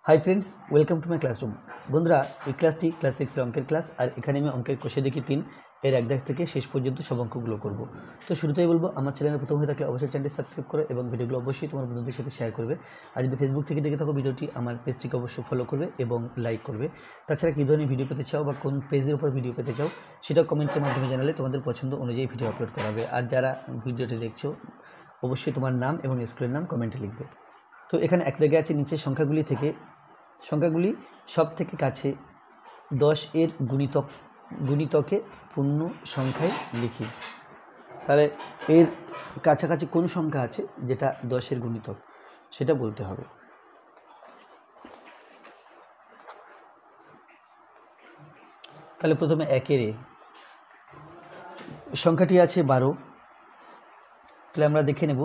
Hi friends, welcome to my classroom. বন্ধুরা, এই ক্লাসটি ক্লাস 6 অঙ্কের ক্লাস। আর এখানে আমি অঙ্কের কোষে দেখি 3 এর এক দাগ থেকে শেষ পর্যন্ত সব অঙ্কগুলো করব। তো শুরুতেই বলবো, আমার চ্যানেলে প্রথম হয়ে থাকলে অবশ্যই চ্যানেলটি সাবস্ক্রাইব করো এবং ভিডিওগুলো অবশ্যই তোমার বন্ধুদের সাথে শেয়ার করবে। আর যদি ফেসবুক থেকে দেখে থাকো ভিডিওটি, আমার পেজটিকে অবশ্যই ফলো করবে এবং লাইক করবে। তাছাড়া কী ধরনের ভিডিও পেতে চাও বা কোন পেজের উপর ভিডিও পেতে চাও সেটা কমেন্টের মাধ্যমে জানালে তোমাদের পছন্দ অনুযায়ী ভিডিও আপলোড করা হবে। আর যারা ভিডিওটি দেখছো অবশ্যই তোমার নাম এবং স্কুলের নাম কমেন্টে লিখবে। তো এখানে এক জায়গায় আছে, নিচের সংখ্যাগুলি সব থেকে কাছে 10 এর গুণিতকে পূর্ণ সংখ্যায় লিখি। তাহলে এর কাছাকাছি কোন সংখ্যা আছে যেটা 10 এর গুণিতক সেটা বলতে হবে। তাহলে প্রথমে 1 এর সংখ্যাটি আছে 12। তাহলে আমরা দেখে নেব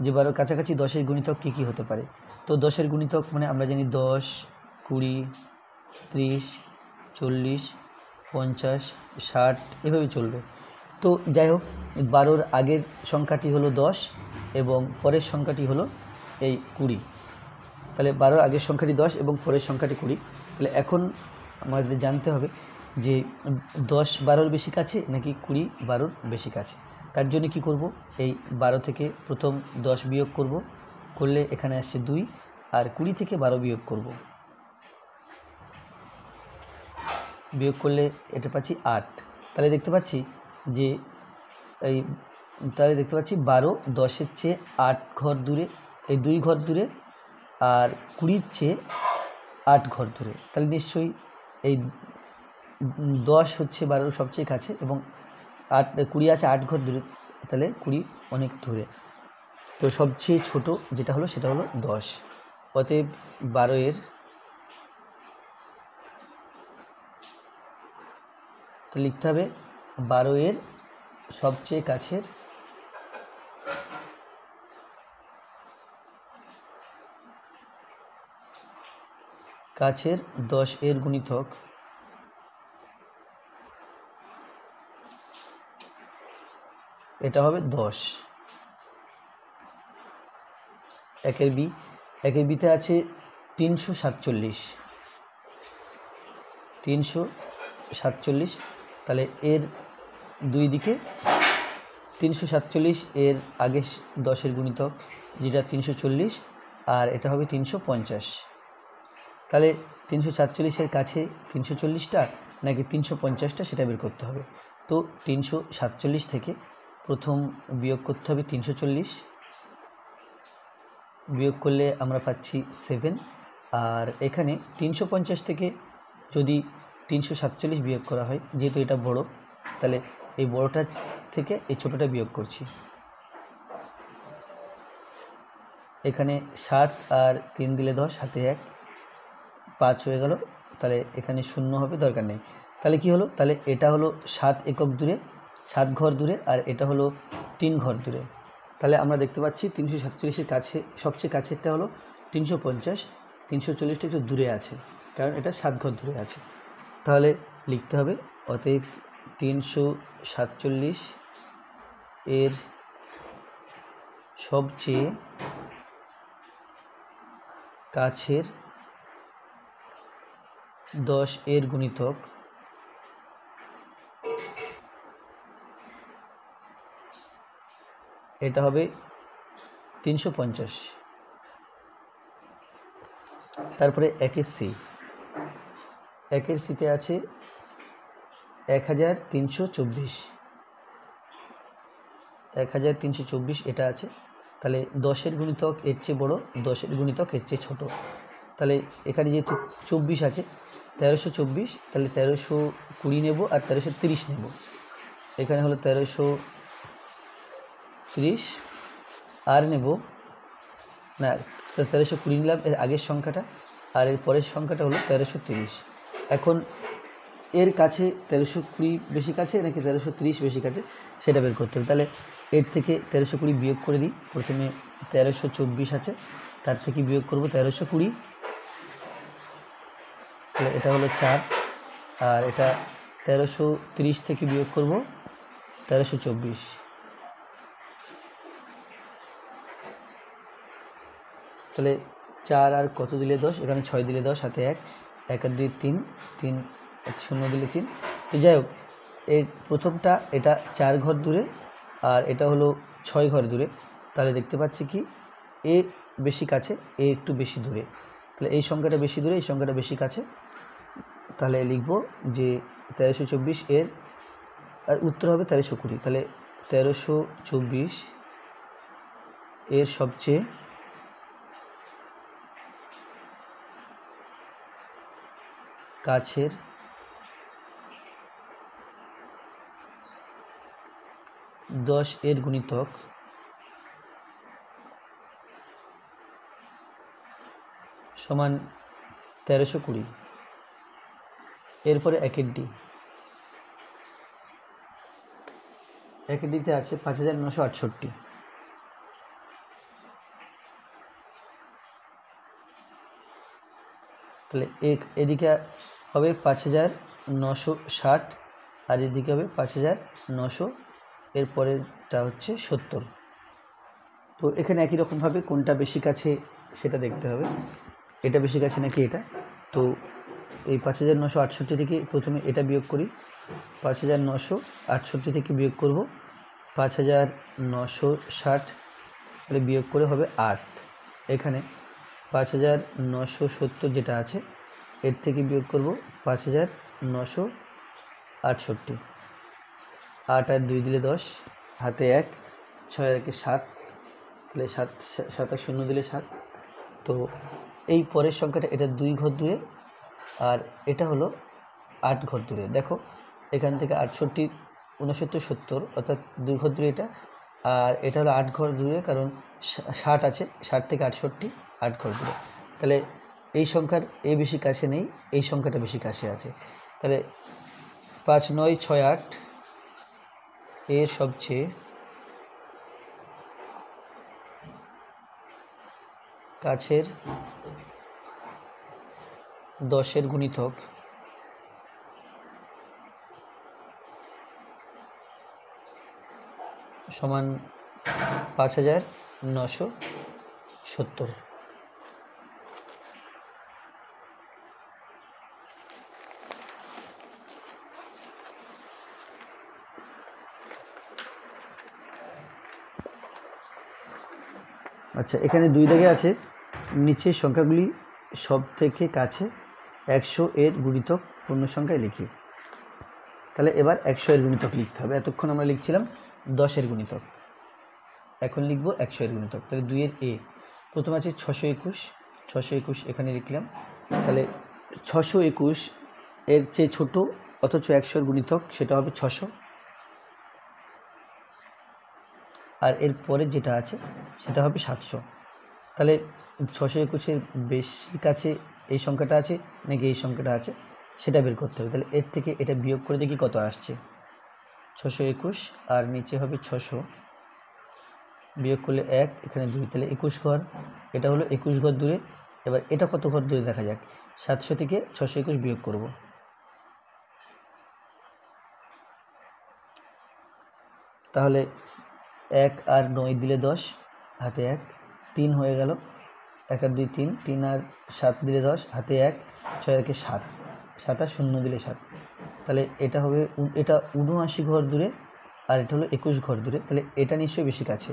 যে 12 কাছাকাছি 10 এর গুণিতক কী কী হতে পারে। তো 10 এর গুণিতক মানে আমরা জানি 10, 20, 30, 40, 50, 60 এভাবে চলবে। তো যাই হোক, 12-র আগের সংখ্যাটি হলো 10 এবং পরের সংখ্যাটি হলো এই 20। তাহলে 12-র আগের সংখ্যাটি 10 এবং পরের সংখ্যাটি 20। তাহলে এখন আমাদের জানতে হবে যে 10 12-র বেশি কাছে নাকি 20 12-র বেশি কাছে। তার জন্য কি করব, এই 12 থেকে প্রথম 10 বিয়োগ করব, করলে এখানে আসছে 2, আর 20 থেকে 12 বিয়োগ করব, বিয়োগ করলে এটা পাচ্ছি 8। তাহলে দেখতে পাচ্ছি যে 12 10-এর চেয়ে 8 ঘর দূরে, এই 2 ঘর দূরে, আর 20-র চেয়ে 8 ঘর দূরে। তাহলে নিশ্চয়ই এই 10 হচ্ছে 12-র সবচেয়ে কাছে এবং 20 আছে 8 ঘর দূরে, তাহলে 20 অনেক দূরে। তো সবচেয়ে ছোট যেটা হলো সেটা হলো 10। অতএব 12-এর তো লিখতে হবে 12-এর সবচেয়ে কাছের কাছের 10 এর গুণিতক এটা হবে 10। একের বিতে আছে 347। তাহলে এর দুই দিকে 347, এর আগে 10 এর গুণিতক যেটা 340, আর এটা হবে 350। তাহলে 347-এর কাছে 340টা নাকি 350টা সেটা বের করতে হবে। তো 347 থেকে প্রথম বিয়োগ করতে হবে 340, বিয়োগ করলে আমরা পাচ্ছি 7। আর এখানে 350 থেকে যদি 347 বিয়োগ করা হয়, যেহেতু এটা বড়, তাহলে এই বড়টা থেকে এই ছোটোটা বিয়োগ করছি। এখানে 7 আর 3 দিলে 10, হাতে 1, 5 হয়ে গেল। তাহলে এখানে 0 হবে, দরকার নেই। তাহলে কি হলো, তাহলে এটা হলো 7 একক দূরে, 7 ঘর দূরে, আর এটা হলো 3 ঘর দূরে। তাহলে আমরা দেখতে পাচ্ছি 347-এর কাছে সবচেয়ে কাছেরটা হলো 350, 340টা একটু দূরে আছে, কারণ এটা 7 ঘর দূরে আছে। তাহলে লিখতে হবে অতএব 347 এর সবচেয়ে কাছের 10 এর গুণিতক এটা হবে 350। তারপরে একের সিতে আছে 1324 এটা আছে। তাহলে 10 এর গুণিতক এর চেয়ে বড়, 10 এর গুণিতক এর চেয়ে ছোটো। তাহলে এখানে যেহেতু 24 আছে, 1324, তাহলে 1320 নেব আর 1330 নেব। এখানে হলো 1330, আর নেব না, 1320 নিলাম এর আগের সংখ্যাটা, আর এর পরের সংখ্যাটা হলো 1330। এখন এর কাছে 1320 বেশি কাছে নাকি 1330 বেশি কাছে সেটা বের করতে হবে। তাহলে এর থেকে 1320 বিয়োগ করে দিই। প্রথমে 1324 আছে, তার থেকে বিয়োগ করব 1320, তাহলে এটা হলো 4। আর এটা 1330 থেকে বিয়োগ করব 1324, তাহলে 4 আর কত দিলে 10, এখানে 6 দিলে 10, হাতে 1, 1 আর 2 3, 3 শূন্য দিলে 3। তো যাই হোক, এর প্রথমটা এটা 4 ঘর দূরে আর এটা হলো 6 ঘর দূরে। তাহলে দেখতে পাচ্ছি কি এ বেশি কাছে, এ একটু বেশি দূরে। তাহলে এই সংখ্যাটা বেশি দূরে, এই সংখ্যাটা বেশি কাছে। তাহলে লিখব যে 1324 এর আর উত্তর হবে 1320। তাহলে 1324 এর সবচেয়ে কাছের 10 এর গুণিতক সমান 1320। এরপরে একের ডিতে আছে 5968। তাহলে এদিকে হবে 5960 আর এদিকে হবে 5900, এর পরেরটা হচ্ছে 70। তো এখানে একই রকমভাবে কোনটা বেশি কাছে সেটা দেখতে হবে, এটা বেশি কাছে নাকি এটা। তো এই 5968 থেকে প্রথমে এটা বিয়োগ করি, 5968 থেকে বিয়োগ করব 5960, তাহলে বিয়োগ করে হবে 8। এখানে 5970 যেটা আছে এর থেকে বিয়োগ করব 5968, 8 আর 2 দিলে 10, হাতে 1, 6 আর 1 7, তাহলে 7 আর 0 দিলে 7। তো এই পরের সংখ্যাটা এটা 2 ঘর দূরে আর এটা হলো 8 ঘর দূরে। দেখো এখান থেকে 68, 69, 70 অর্থাৎ 2 ঘর দূরে এটা, আর এটা হলো 8 ঘর দূরে, কারণ 60 আছে, 60 থেকে 68, 8 ঘর দূরে। তাহলে এই সংখ্যার এ বেশি কাছে নেই, এই সংখ্যাটা বেশি কাছে আছে। তাহলে 5968 এর সবচেয়ে কাছের 10 এর গুণিতক সমান 5970। আচ্ছা, এখানে 2 দাগে আছে নিচের সংখ্যাগুলি সব থেকে কাছে 100 এর গুণিতক পূর্ণ সংখ্যায় লিখি। তাহলে এবার 100 এর গুণিতক লিখতে হবে। এতক্ষণ আমরা লিখছিলাম 10 এর গুণিতক, এখন লিখব 100 এর গুণিতক। তাহলে 2 এর এ প্রথম আছে 621, 621 এখানে লিখলাম। তাহলে 621 এর চেয়ে ছোট অথচ 100 এর গুণিতক সেটা হবে 600, আর এর পরে যেটা আছে সেটা হবে 700। তাহলে 621-এর বেশি কাছে এই সংখ্যাটা আছে নাকি এই সংখ্যাটা আছে সেটা বের করতে হবে। তাহলে এর থেকে এটা বিয়োগ করে দেখি কত আসছে। 621 আর নিচে হবে 600, বিয়োগ করলে 1, এখানে 2, তাহলে 21 ঘর। এটা হলো 21 ঘর দূরে। এবার এটা কত ঘর দূরে দেখা যাক। 700 থেকে 621 বিয়োগ করব, তাহলে 1 আর 9 দিলে 10, হাতে 1, 3 হয়ে গেল। 1 আর 2 3, 3 আর 7 দিলে 10, হাতে 1, 6 আর 7, 7 আর 0 দিলে 7। তাহলে এটা হবে, এটা 79 ঘর দূরে আর এটা হলো 21 ঘর দূরে। তাহলে এটা নিশ্চয়ই বেশি কাছে।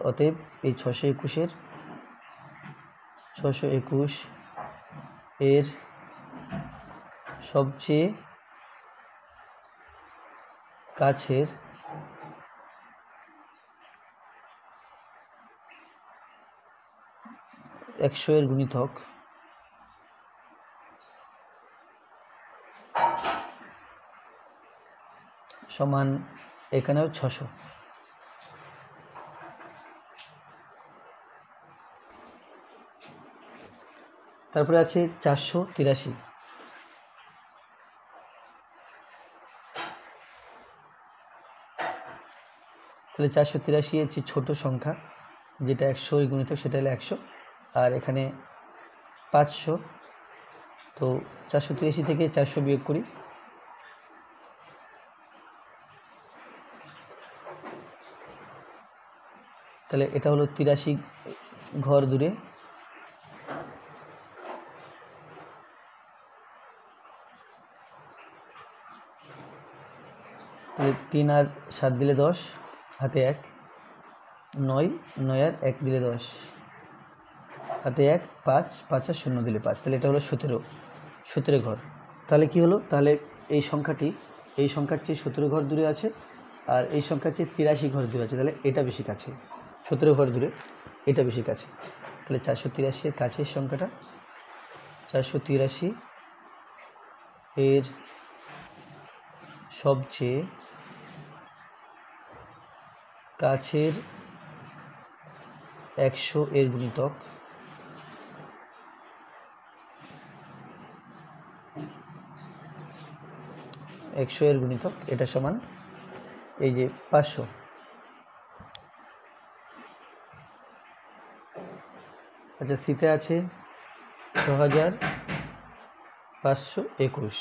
অতএব এই 621 এর সবচেয়ে কাছের 100 এর গুণিতক সমান, এখানেও 600। তারপরে আছে 483। তাহলে 483 এর যে ছোট সংখ্যা যেটা 100 এর গুণিতক সেটা হলো 100, আর এখানে 500। তো 483 থেকে 400 বিয়োগ করি, তাহলে এটা হলো 83 ঘর দূরে তাহলে 3 আর 7 দিলে 10, হাতে 1, 9, 9 আর 1 দিলে 10, হাতে 1, 5, 5 আর 0 দিলে 5, তাহলে এটা হলো 17 ঘর। তাহলে কি হলো, তাহলে এই সংখ্যাটি এই সংখ্যার চেয়ে 17 ঘর দূরে আছে, আর এই সংখ্যার চেয়ে 83 ঘর দূরে আছে, তাহলে এটা বেশি কাছে, 17 ঘর দূরে এটা বেশি কাছে। তাহলে 483 এর কাছের সংখ্যাটা 483 এর সবচেয়ে কাছের 100 এর গুণিতক 100 এর গুণিতক এটা সমান এই যে 500। আচ্ছা, সিতে আছে 6521।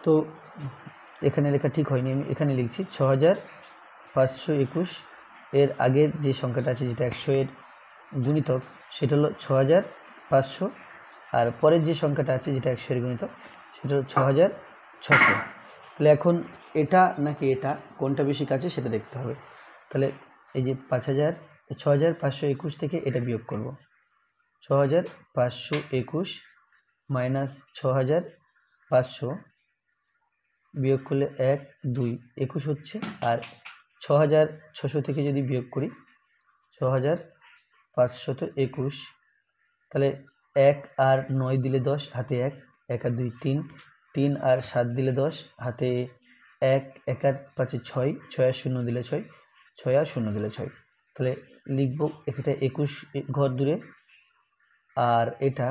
তো এখানে লেখা ঠিক হয়নি, আমি এখানে লিখছি 6521 এর আগের যে সংখ্যাটা আছে যেটা 100 এর গুণিতক সেটা হলো 6500, আর পরের যে সংখ্যাটা আছে যেটা 100 এর গুণিতক সেটা হলো 6600। তাহলে এখন এটা নাকি এটা কোনটা বেশি কাছে সেটা দেখতে হবে। তাহলে এই যে 6521 থেকে এটা বিয়োগ করব, 6521 মাইনাস 6500 বিয়োগ করলে 1 2 21 হচ্ছে, আর 6600 থেকে যদি বিয়োগ করি 6521, তাহলে 1 আর 9 দিলে 10, হাতে 1, 1 আর 2 3, 3 আর 7 দিলে 10, হাতে 1, 1 আর 5 6, 6 আর 0 দিলে 6, 6 আর 0 দিলে 6। তাহলে লিখব এটা 21 ঘর দূরে, আর এটা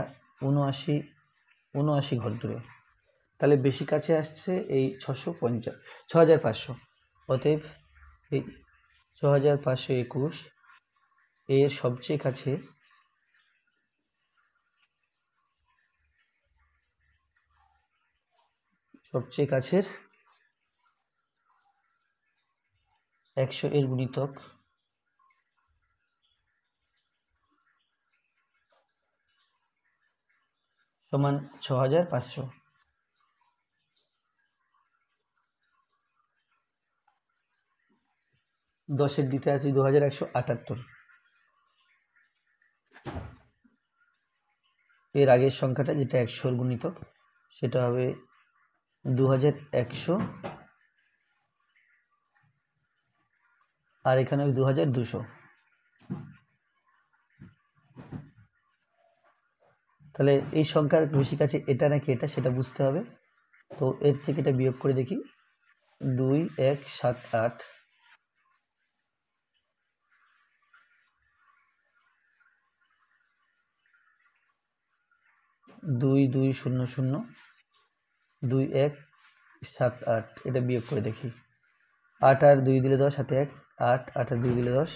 79 ঘর দূরে। তাহলে বেশি কাছে আসছে এই 6500। অতএব এই 6521 এর সবচেয়ে কাছে কাছের 100 এর গুণিতক সমান 6500। 10-এর দিতে আছে 2178। এর আগের সংখ্যাটা যেটা 100 গুণিতক সেটা হবে 2100, আর এখানে 2200। তাহলে এই সংখ্যার বেশি কাছে এটা নাকি এটা সেটা বুঝতে হবে। তো এর থেকে এটা বিয়োগ করে দেখি, 2178 2200 2178, এটা বিয়োগ করে দেখি, 8 আর 2 দিলে 10, হাতে 1, 8 8 আর 2 দিলে 10,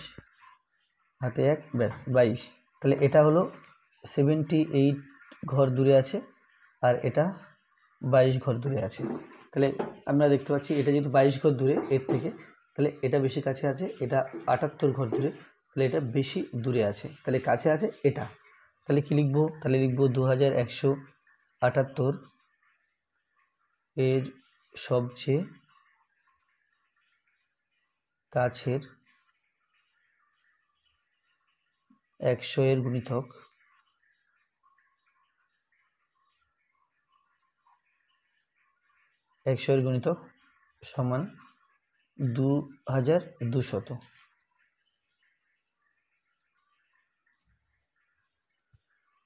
হাতে 1, ব্যাস 22। তাহলে এটা হলো 78 ঘর দূরে আছে, আর এটা 22 ঘর দূরে আছে। তাহলে আমরা দেখতে পাচ্ছি এটা যেহেতু 22 ঘর দূরে এর থেকে, তাহলে এটা বেশি কাছে আছে, এটা 78 ঘর দূরে, তাহলে এটা বেশি দূরে আছে, তাহলে কাছে আছে এটা। তাহলে কি লিখবো, তাহলে লিখবো 2178 এর সবচেয়ে কাছের 100 এর গুণিতক 100 এর গুণিতক সমান 2200।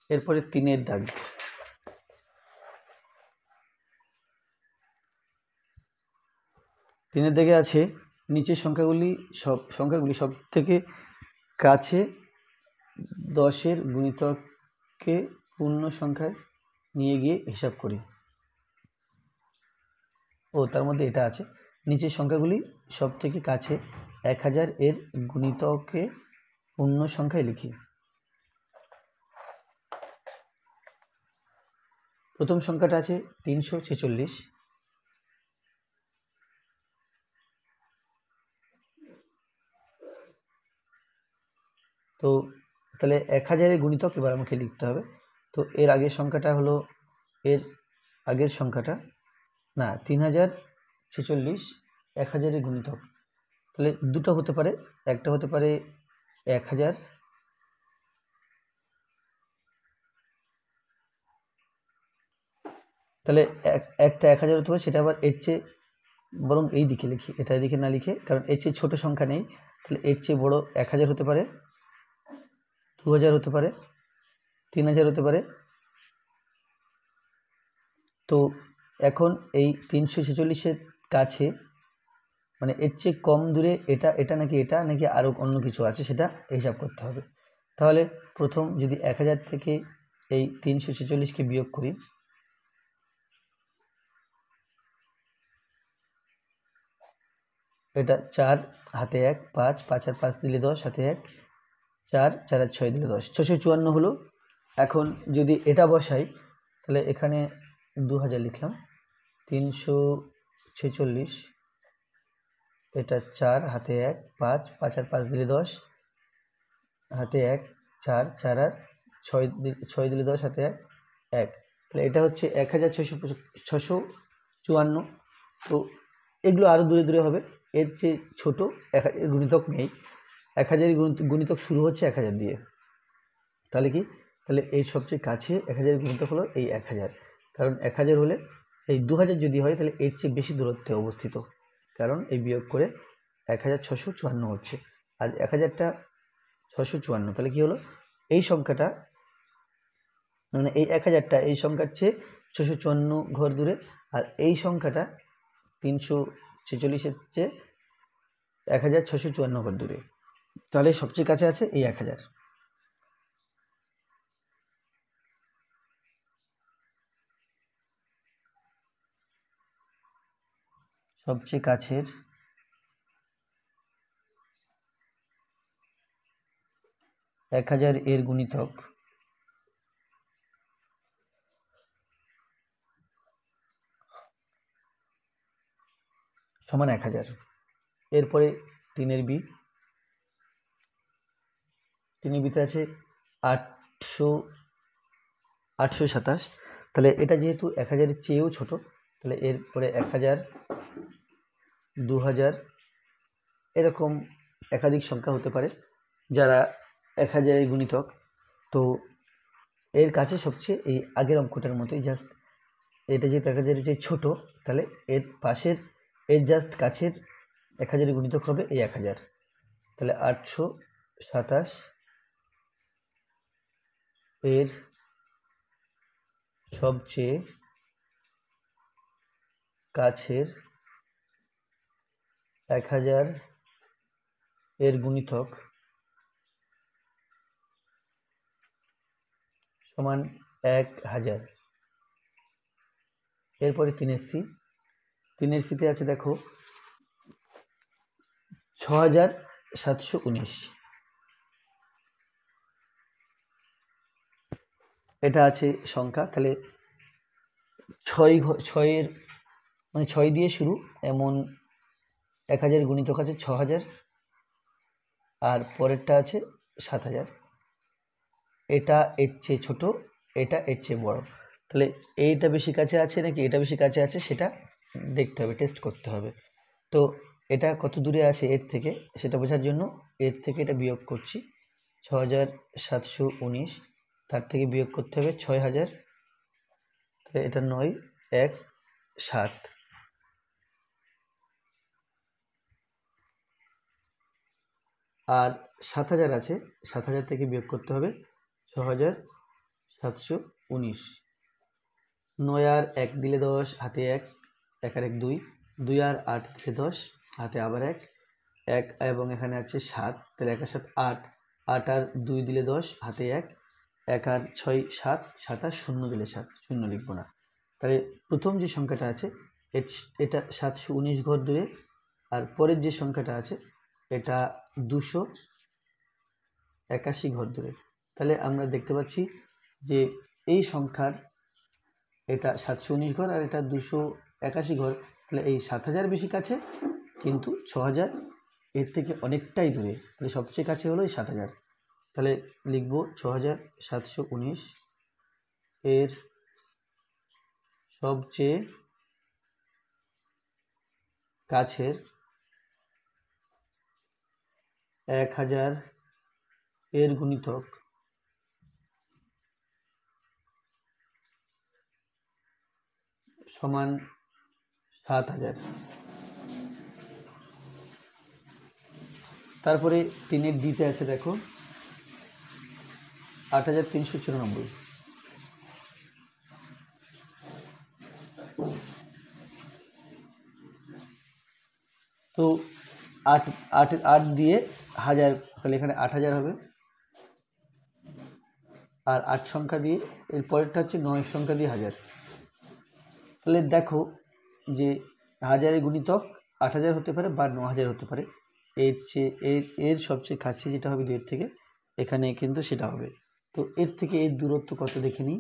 এরপরে 3-এর দাগ। 3-এর দাগে আছে নিচের সংখ্যাগুলি সব থেকে কাছে 10-এর গুণিতককে পূর্ণ সংখ্যায় নিয়ে গিয়ে হিসাব করি। তার মধ্যে এটা আছে নিচের সংখ্যাগুলি সব থেকে কাছে 1000 এর গুণিতককে পূর্ণ সংখ্যায় লিখি। প্রথম সংখ্যাটা আছে 346, তো তাহলে 1000 এর গুণিতক এবার আমাকে লিখতে হবে। তো এর আগের সংখ্যাটা হলো এর আগের সংখ্যাটা না 3046 1000-এর গুণিতক, তাহলে দুটো হতে পারে, একটা হতে পারে 1000, তাহলে একটা 1000 হতে পারে, সেটা আবার এর চেয়ে বরং এই দিকে লিখি, এটা এদিকে না লিখে, কারণ এর চেয়ে ছোট সংখ্যা নেই, তাহলে এর চেয়ে বড় 1000 হতে পারে, 2000 হতে পারে, 3000 হতে পারে। তো এখন এই 346-এর কাছে মানে এর চেয়ে কম দূরে এটা নাকি আরও অন্য কিছু আছে, সেটা হিসাব করতে হবে। তাহলে প্রথম যদি 1000 থেকে এই 346-কে বিয়োগ করি, এটা 4 হাতে 1, 5, 5 আর 5 দিলে 10, হাতে 1, 4, 4 আর 6 দিলে 10, 654 হলো। এখন যদি এটা বসাই, তাহলে এখানে 2000 লিখলাম, 346, এটা 4 হাতে 1, 5, 5 আর 5 দিলে 10, হাতে 1, 4, 4 আর 6 দিলে 10, হাতে 1, 1, তাহলে এটা হচ্ছে 1654। তো এগুলো আরও দূরে দূরে হবে, এর চেয়ে ছোটো 1000 গুণিতক নেই, 1000 গুণিতক শুরু হচ্ছে 1000 দিয়ে। তাহলে কি, তাহলে এই সবচেয়ে কাছে 1000 গুণিতক হলো এই 1000, কারণ 1000 হলে এই 2000 যদি হয় তাহলে এর চেয়ে বেশি দূরত্বে অবস্থিত, কারণ এই বিয়োগ করে 1654 হচ্ছে, আর 1000টা 654, তাহলে কি হলো, এই সংখ্যাটা মানে এই 1000টা এই সংখ্যার চেয়ে 654 ঘর দূরে, আর এই সংখ্যাটা 346-এর চেয়ে 1654 ঘর দূরে, তাহলে সবচেয়ে কাছে আছে এই 1000। সবচেয়ে কাছের 1000 এর গুণিতক সমান 1000। এরপরে 3-এর বি, 3-এর বিতে আছে 827, তাহলে এটা যেহেতু 1000-এর চেয়েও ছোট, তাহলে এরপরে 1000, 2000 এরকম একাধিক সংখ্যা হতে পারে যারা 1000-এর গুণিতক। তো এর কাছে সবচেয়ে এই আগের অঙ্কটার মতোই, জাস্ট এটা যেহেতু 1000-এর চেয়ে ছোট, তাহলে এর পাশের এর জাস্ট কাছের 1000-এর গুণিতক হবে এই 1000, তাহলে 827 এর সবচেয়ে কাছের 1000 এর গুণিতক সমান 1000। এরপরে 3-এর সি, 3-এর সিতে আছে দেখো 6719, এটা আছে সংখ্যা, তাহলে 6 মানে 6 দিয়ে শুরু এমন 1000 গুণিতক আছে 6000, আর পরেরটা আছে 7000, এটা এর চেয়ে ছোট, এটা এর চেয়ে বড়, তাহলে এইটা বেশি কাছে আছে নাকি এটা বেশি কাছে আছে সেটা দেখতে হবে, টেস্ট করতে হবে। তো এটা কত দূরে আছে এর থেকে সেটা বোঝার জন্য এর থেকে এটা বিয়োগ করছি, 6719, তার থেকে বিয়োগ করতে হবে 6000, তাহলে এটা 9, 1, 7, আর 7000 আছে, 7000 থেকে বিয়োগ করতে হবে 6719, 9 আর 1 দিলে 10, হাতে 1, 1 আর 1 2, 2 আর 8 দিলে 10, হাতে আবার 1, 1 এবং এখানে আছে 7, তাহলে 1 আর 7 8, 8 আর 2 দিলে 10, হাতে 1, 1 আর 6 7, 7 আর 0 দিলে 7, 0 লিখবো না, তাহলে প্রথম যে সংখ্যাটা আছে এটা 719 ঘর দূরে, আর পরের যে সংখ্যাটা আছে এটা 281 ঘর দূরে। তাহলে আমরা দেখতে পাচ্ছি যে এই সংখ্যার এটা 719 ঘর আর এটা 281 ঘর, তাহলে এই 7000 বেশি কাছে, কিন্তু 6000 এর থেকে অনেকটাই দূরে, তাহলে সবচেয়ে কাছে হলো এই 7000, তাহলে লিখব 6719 এর সবচেয়ে কাছের 1000 এর গুণিতক সমান 7000। তারপরে 3-এর দিতে আছে দেখো 8394। তো 8 দিয়ে 1000, তাহলে এখানে 8000 হবে। আর 8 সংখ্যা দিয়ে এর পরেরটা হচ্ছে 9 সংখ্যা দিয়ে 1000। তাহলে দেখো যে 1000-এর গুণিতক 8000 হতে পারে বা 9000 হতে পারে। এর সবচেয়ে কাছে যেটা হবে 2 থেকে, এখানে কিন্তু সেটা হবে। তো এর থেকে এর দূরত্ব কত দেখে নিই।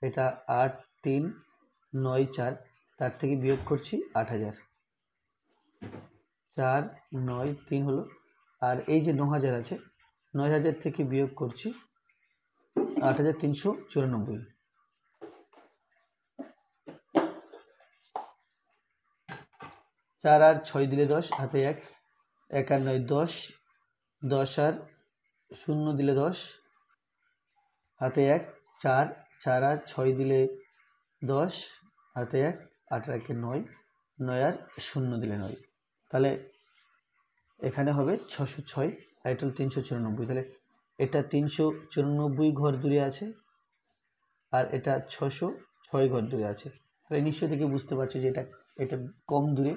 এটা 8 3 9 4, তার থেকে বিয়োগ করছি 8000। 4 9 3 হলো। আর এই যে 9000 আছে, 9000 থেকে বিয়োগ করছি 8394। 4 আর 6 দিলে 10, হাতে 1, 1 আর 9 10, 10 আর 0 দিলে 10, হাতে 1, 4, 4 আর 6 দিলে 10, হাতে 1, 8 আর 1 9, 9 আর 0 দিলে 9। তাহলে এখানে হবে 606, আর এটা 394। তাহলে এটা 394 ঘর দূরে আছে, আর এটা 606 ঘর দূরে আছে। তাহলে নিশ্চয়ই থেকে বুঝতে পারছো যে এটা কম দূরে,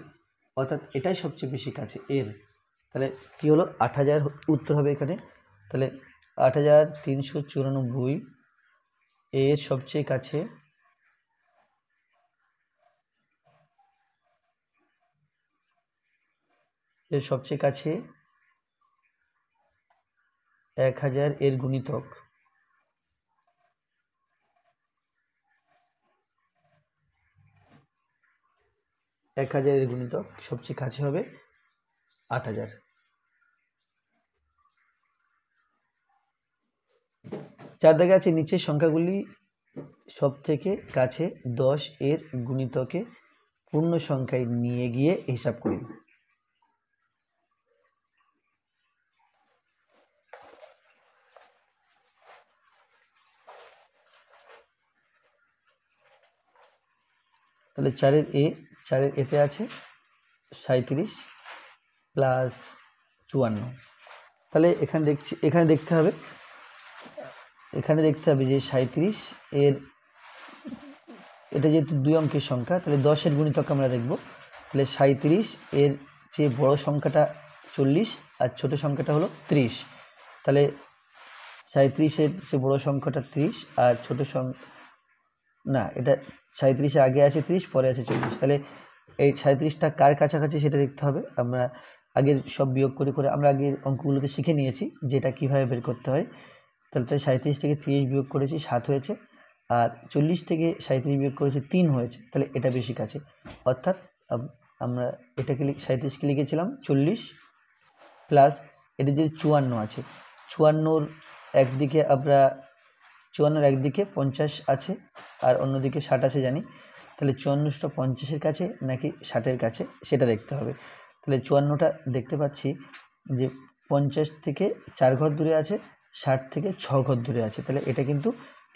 অর্থাৎ এটাই সবচেয়ে বেশি কাছে এর। তাহলে কি হলো, 8000 উত্তর হবে এখানে। তাহলে 8394 এর সবচেয়ে কাছে এর সবচেয়ে কাছে 1000 এর গুণিতক 1000 এর গুণিতক সবচেয়ে কাছে হবে 8000। 4 দাগে আছে নিচের সংখ্যাগুলি সব থেকে কাছে 10 এর গুণিতকে পূর্ণ সংখ্যায় নিয়ে গিয়ে হিসাব করি। তাহলে 4-এর এতে আছে 37 প্লাস 54। তাহলে এখানে দেখতে হবে যে 37 এর, এটা যেহেতু 2 অঙ্কের সংখ্যা, তাহলে 10-এর গুণিতক আমরা দেখব। তাহলে 37 এর যে বড় সংখ্যাটা 40 আর ছোট সংখ্যাটা হলো 30। তাহলে 37-এর যে বড় সংখ্যাটা 30 আর ছোট না, এটা 37-এর আগে আছে 30, পরে আছে 40। তাহলে এই 37টা কার কাছাকাছি সেটা দেখতে হবে। আমরা আগের সব বিয়োগ করে আমরা আগের অঙ্কগুলোতে শিখে নিয়েছি যেটা কিভাবে বের করতে হয়। তাহলে 37 থেকে 30 বিয়োগ করেছি 7 হয়েছে, আর 40 থেকে 37 বিয়োগ করেছি 3 হয়েছে। তাহলে এটা বেশি কাছে, অর্থাৎ আমরা এটাকে 37কে লিখেছিলাম 40 প্লাস এটা যে 54 আছে, 54-র একদিকে আমরা 54-র একদিকে 50 আছে আর অন্যদিকে 60 আছে জানি। তাহলে 54টা 50-এর কাছে নাকি 60-এর কাছে সেটা দেখতে হবে। তাহলে 54টা দেখতে পাচ্ছি যে 50 থেকে 4 ঘর দূরে আছে, 60 থেকে 6 ঘর দূরে আছে। তাহলে এটা কিন্তু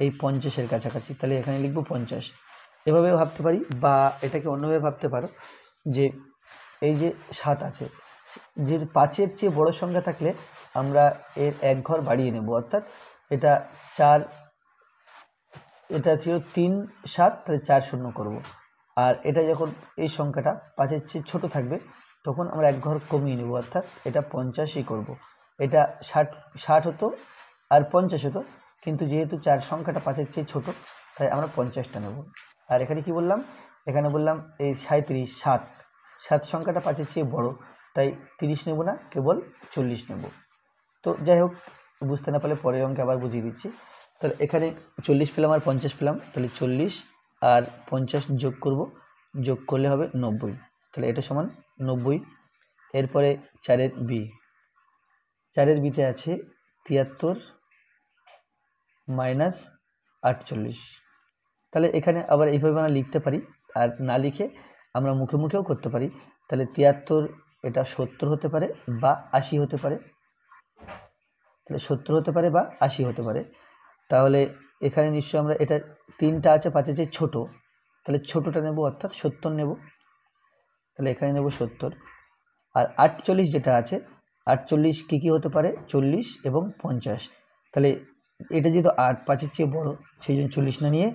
এই 50-এর কাছাকাছি, তাহলে এখানে লিখব 50। এভাবে ভাবতে পারি, বা এটাকে অন্যভাবে ভাবতে পারো যে এই যে 7 আছে, যে 5-এর চেয়ে বড় সংখ্যা থাকলে আমরা এর 1 ঘর বাড়িয়ে নেব, অর্থাৎ এটা 4, এটা ছিল 3 7, তাহলে 4 0 করব। আর এটা যখন এই সংখ্যাটা 5-এর চেয়ে ছোটো থাকবে তখন আমরা 1 ঘর কমিয়ে নেব, অর্থাৎ এটা 50ই করব। এটা 60 হতো আর 50 হতো, কিন্তু যেহেতু 4 সংখ্যাটা 5-এর চেয়ে ছোটো তাই আমরা 50টা নেব। আর এখানে কি বললাম, এখানে বললাম এই 37 7 সংখ্যাটা 5-এর চেয়ে বড়, তাই 30 নেব না, কেবল 40 নেব। তো যাই হোক, বুঝতে না পারলে পরের অঙ্কে আবার বুঝিয়ে দিচ্ছি। তাহলে এখানে 40 পেলাম আর 50 পেলাম, তাহলে 40 আর 50 যোগ করব, যোগ করলে হবে 90। তাহলে এটা সমান 90। এরপরে 4-এর বিতে আছে 73 মাইনাস 48। তাহলে এখানে আবার এইভাবে আমরা লিখতে পারি, আর না লিখে আমরা মুখে মুখেও করতে পারি। তাহলে 73 এটা 70 হতে পারে বা 80 হতে পারে, তাহলে 70 হতে পারে বা 80 হতে পারে। তাহলে এখানে নিশ্চয়ই আমরা এটা 3টা আছে 5-এর চেয়ে ছোটো, তাহলে ছোটোটা নেব অর্থাৎ 70 নেব, তাহলে এখানে নেব 70। আর 48 যেটা আছে 48 কী হতে পারে 40 এবং 50, তাহলে এটা যেহেতু 5-এর চেয়ে বড় সেই জন্য 40 না নিয়ে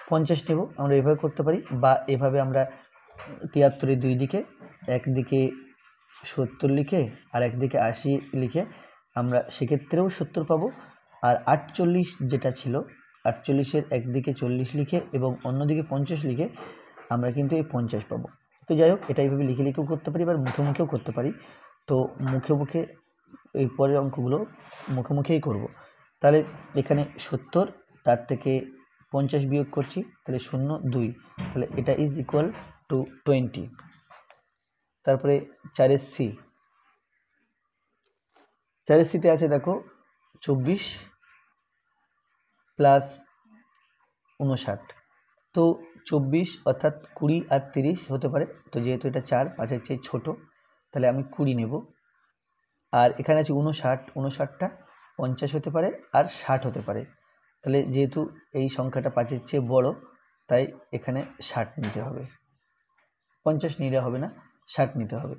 50 নেব। আমরা এভাবে করতে পারি বা এভাবে আমরা 73-এর দুই দিকে, একদিকে 70 লিখে আর একদিকে 80 লিখে আমরা সেক্ষেত্রেও 70 পাবো। আর 48 যেটা ছিল 48-এর একদিকে 40 লিখে এবং অন্যদিকে 50 লিখে আমরা কিন্তু এই 50 পাবো। তো যাই হোক, এটা এইভাবে লিখে লিখেও করতে পারি বা মুখে মুখেও করতে পারি। তো মুখে মুখে এই পরের অঙ্কগুলো মুখে মুখেই করব। তাহলে এখানে 70, তার থেকে 50 বিয়োগ করছি, তাহলে 0 2, তাহলে এটা ইজ ইকুয়াল টু 20। তারপরে 4-এর সি, 4-এর সিতে আছে দেখো 24 প্লাস 59। তো 24 অর্থাৎ 20 আর 30 হতে পারে, তো যেহেতু এটা 4 5-এর চেয়ে ছোটো তাহলে আমি 20 নেব। আর এখানে আছে 59, 59টা 50 হতে পারে আর 60 হতে পারে, তাহলে যেহেতু এই সংখ্যাটা 5-এর চেয়ে বড় তাই এখানে 60 নিতে হবে, 50 নিলে হবে না, 60 নিতে হবে।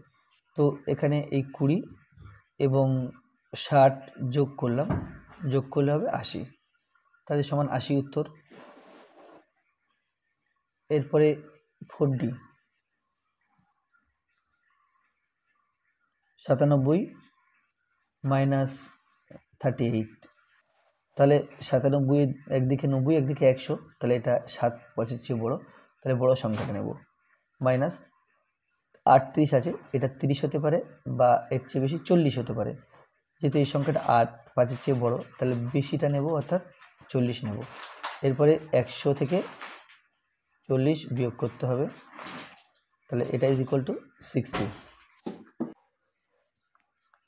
তো এখানে এই 20 এবং 60 যোগ করলাম, যোগ করলে হবে 80, তাহলে সমান 80 উত্তর। এরপরে 4D, 97 মাইনাস 38, তাহলে 97 একদিকে 90 একদিকে 100, তাহলে এটা 7 5-এর চেয়ে বড়ো, তাহলে বড় সংখ্যাটা নেব। মাইনাস 38 আছে, এটা 30 হতে পারে বা এর চেয়ে বেশি 40 হতে পারে, যেহেতু এই সংখ্যাটা 8 5-এর চেয়ে বড়ো তাহলে বেশিটা নেব অর্থাৎ 40 নেব। এরপরে 100 থেকে 40 বিয়োগ করতে হবে, তাহলে এটা ইজ ইকুয়াল টু 60।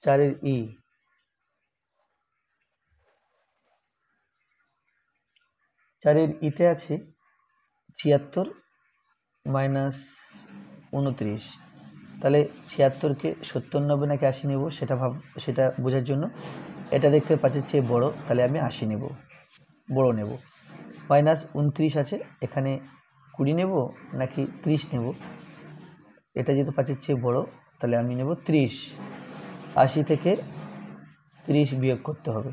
4-এর ই, 4-এর ইতে আছে 76 মাইনাস 29, তাহলে 76কে 70 নেব নাকি 80 নেব সেটা বোঝার জন্য এটা দেখতে 5-এর চেয়ে বড়, তাহলে আমি 80 নেব, বড় নেব। মাইনাস 29 আছে, এখানে 20 নেব নাকি 30 নেব, এটা যেহেতু 5-এর চেয়ে বড় তাহলে আমি নেব 30। 80 থেকে 30 বিয়োগ করতে হবে,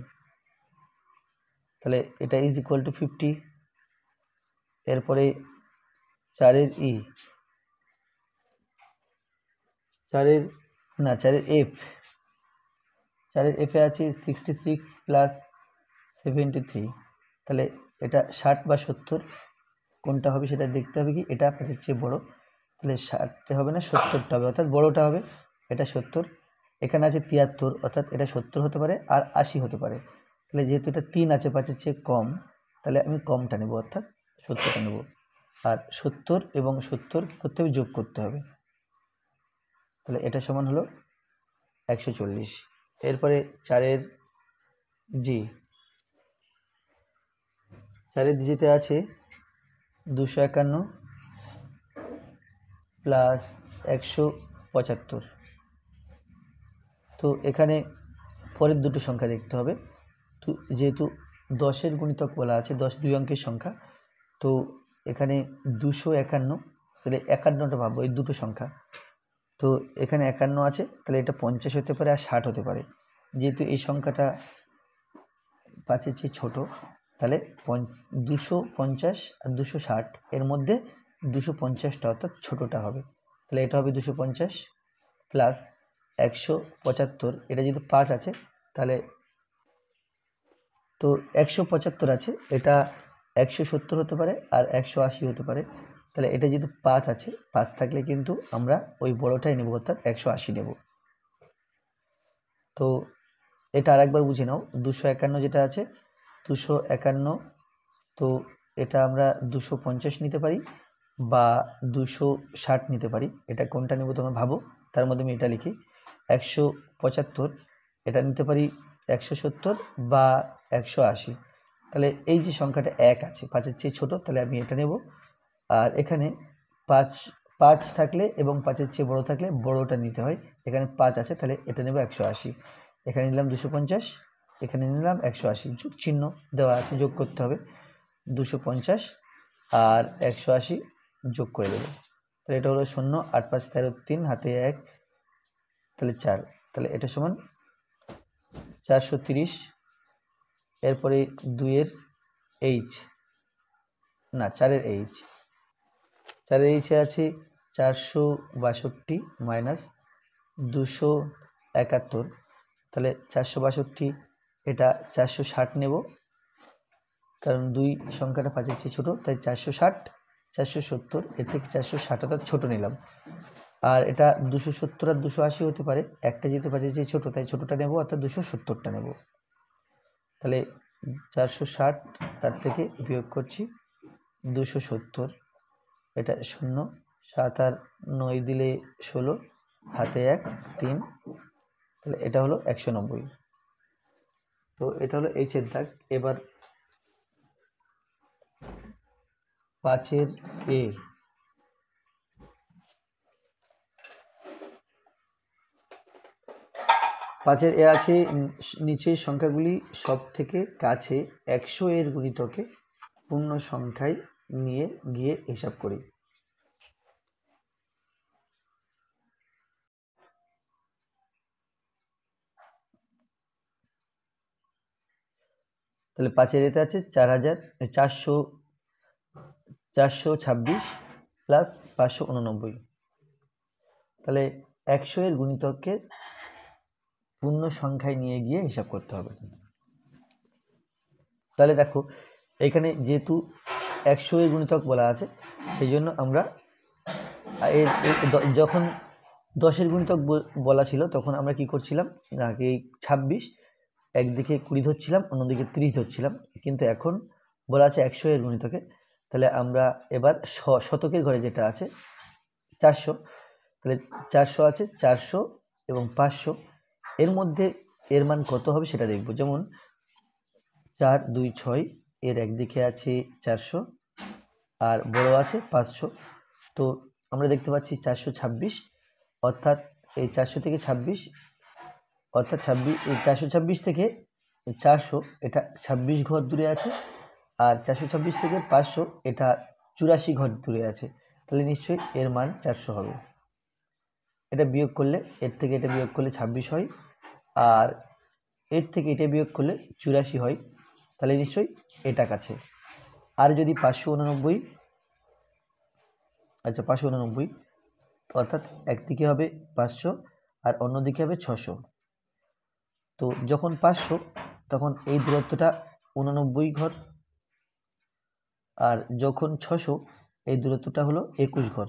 তাহলে এটা ইজ ইকুয়াল টু 50। এরপরে 4-এর ই, 4-এর এফ, 4-এর এফে আছে 66 প্লাস 73, তাহলে এটা 60 বা 70 কোনটা হবে সেটা দেখতে হবে। কি এটা 5-এর চেয়ে বড়, তাহলে 60টা হবে না 70টা হবে, অর্থাৎ বড়টা হবে, এটা 70। এখানে আছে 73, অর্থাৎ এটা 70 হতে পারে আর 80 হতে পারে, তাহলে যেহেতু এটা 3 আছে 5-এর চেয়ে কম, তাহলে আমি কমটা নেব অর্থাৎ 70টা নেব। আর 70 এবং 70 কী করতে হবে, যোগ করতে হবে, তাহলে এটা সমান হলো 140। এরপরে 4-এর জি, 4-এর জিতে আছে 251 প্লাস 175। তো এখানে পরের দুটো সংখ্যা দেখতে হবে, তো যেহেতু 10-এর গুণিতক বলা আছে, 10 দুই অঙ্কের সংখ্যা, তো এখানে 251, তাহলে 51টা ভাববো এই দুটো সংখ্যা, তো এখানে 51 আছে, তাহলে এটা 50 হতে পারে আর 60 হতে পারে, যেহেতু এই সংখ্যাটা 5-এর চেয়ে ছোটো, তাহলে 250 আর 260 এর মধ্যে 250টা অর্থাৎ ছোটোটা হবে, তাহলে এটা হবে 250 প্লাস 175, এটা যেহেতু 5 আছে তাহলে তো 175 আছে, এটা 170 হতে পারে আর 180 হতে পারে, তাহলে এটা যেহেতু 5 আছে, 5 থাকলে কিন্তু আমরা ওই বড়টাই নেব অর্থাৎ 180 নেব। তো এটা আরেকবার বুঝে নাও, 251 যেটা আছে 251, তো এটা আমরা 250 নিতে পারি বা 260 নিতে পারি, এটা কোনটা নেব তোমরা ভাবো, তার মধ্যে আমি এটা লিখি 175, এটা নিতে পারি 170 বা 180, তাহলে এই যে সংখ্যাটা 1 আছে 5-এর চেয়ে ছোটো, তাহলে আমি এটা নেব। আর এখানে 5 থাকলে এবং 5-এর চেয়ে বড় থাকলে বড়টা নিতে হয়। এখানে 5 আছে, তাহলে এটা নেব 180। এখানে নিলাম 250, এখানে নিলাম 180, যোগ চিহ্ন দেওয়া আছে, যোগ করতে হবে। 250 আর 180 যোগ করে দেবো, তাহলে এটা হলো 0, 8 5 13 3, হাতে 1, তাহলে 4, তাহলে এটা সমান 430। এরপরে 2-এর এইচ, না 4-এর এইচ, 4-এর এইচে আছে 462 মাইনাস 271, তাহলে 462, এটা 460 নেব, কারণ 2 সংখ্যাটা 5-এর চেয়ে ছোটো, তাই 460, 470, এর থেকে 460 অর্থাৎ ছোটো নিলাম। আর এটা 270 আর 280 হতে পারে, একটা যেহেতু 5-এর চেয়ে ছোটো তাই ছোটোটা নেব, অর্থাৎ 270টা নেব। তাহলে 460 তার থেকে বিয়োগ করছি 270, এটা 0, 7 আর 9 দিলে 16, হাতে 1, 3, তাহলে এটা হলো 190। তো এটা হলো এইচের দাগ। এবার 5-এর এ, 5-এর এ আছে নিচের সংখ্যাগুলি সব থেকে কাছে 100 এর গুণিতকে পূর্ণ সংখ্যায় নিয়ে গিয়ে হিসাব করি। তাহলে 5-এর এতে আছে 426 প্লাস 589, তাহলে 100 এর গুণিতককে পূর্ণ সংখ্যায় নিয়ে গিয়ে হিসাব করতে হবে। তাহলে দেখো এখানে যেহেতু 100 এর গুণিতক বলা আছে, সেই জন্য আমরা যখন 10-এর গুণিতক বলা ছিল তখন আমরা কি করছিলাম, না এই 26 একদিকে 20 ধরছিলাম, অন্যদিকে 30 ধরছিলাম, কিন্তু এখন বলা আছে 100 এর গুণিতকে, তাহলে আমরা এবার শতকের ঘরে যেটা আছে 400, তাহলে 400 আছে, 400 এবং 500, এর মধ্যে এর মান কত হবে সেটা দেখব। যেমন 4 2 6, এর একদিকে আছে 400 আর বড় আছে 500, তো আমরা দেখতে পাচ্ছি 426, অর্থাৎ এই 400 থেকে 26, অর্থাৎ 426 থেকে 400, এটা 26 ঘর দূরে আছে, আর 426 থেকে 500, এটা 84 ঘর দূরে আছে, তাহলে নিশ্চয়ই এর মান 400 হবে। এটা বিয়োগ করলে, এর থেকে এটা বিয়োগ করলে 26 হয়, আর এর থেকে এটা বিয়োগ করলে 84 হয়, তাহলে নিশ্চয়ই এটা কাছে। আর যদি 589, আচ্ছা 589, অর্থাৎ একদিকে হবে 500 আর অন্যদিকে হবে 600, তো যখন 500 তখন এই দূরত্বটা 89 ঘর, আর যখন 600 এই দূরত্বটা হলো 21 ঘর।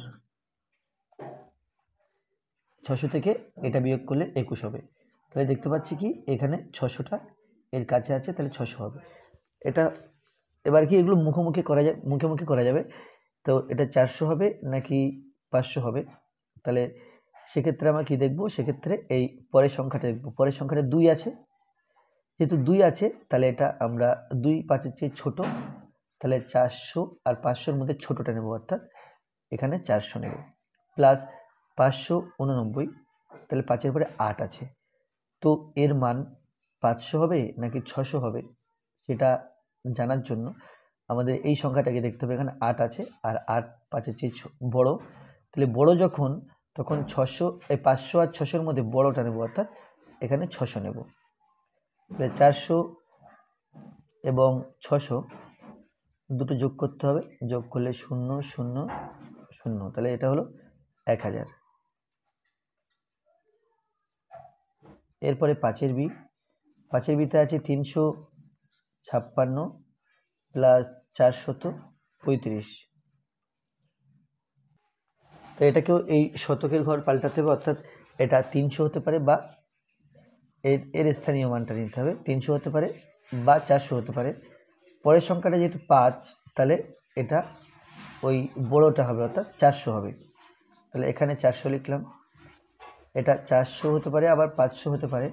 600 থেকে এটা বিয়োগ করলে 21 হবে, তাহলে দেখতে পাচ্ছি কি এখানে 600টা এর কাছে আছে, তাহলে 600 হবে। এটা এবার কি এগুলো মুখোমুখি করা যাবে, তো এটা 400 হবে নাকি 500 হবে, তাহলে সেক্ষেত্রে আমরা কি দেখব, সেক্ষেত্রে এই পরের সংখ্যাটা দেখব। পরের সংখ্যাটা 2 আছে, যেহেতু 2 আছে তাহলে এটা আমরা 2 5-এর চেয়ে ছোটো, তাহলে 400 আর 500-র মধ্যে ছোটোটা নেব, অর্থাৎ এখানে 400 নেব, প্লাস 589, তাহলে 5-এর পরে 8 আছে, তো এর মান 500 হবে নাকি 600 হবে সেটা জানার জন্য আমাদের এই সংখ্যাটাকে দেখতে হবে। এখানে 8 আছে আর 8 5-এর চেয়ে বড়, তাহলে বড় যখন, তখন 600, এই 500 আর 600-র মধ্যে বড়টা নেব, অর্থাৎ এখানে 600 নেব, তাহলে 400 এবং 600 দুটো যোগ করতে হবে, যোগ করলে 0 0 0, তাহলে এটা হলো 1000। এরপরে 5-এর বি, 5-এর বিতে আছে 356 প্লাস 435, তো এটাকেও এই শতকের ঘর পাল্টাতে হবে, অর্থাৎ এটা 300 হতে পারে বা এর স্থানীয় মানটা নিতে হবে, 300 হতে পারে বা 400 হতে পারে। পরের সংখ্যাটা যেহেতু 5, তাহলে এটা ওই বড়টা হবে, অর্থাৎ 400 হবে, তাহলে এখানে 400 লিখলাম। এটা 400 হতে পারে আবার 500 হতে পারে।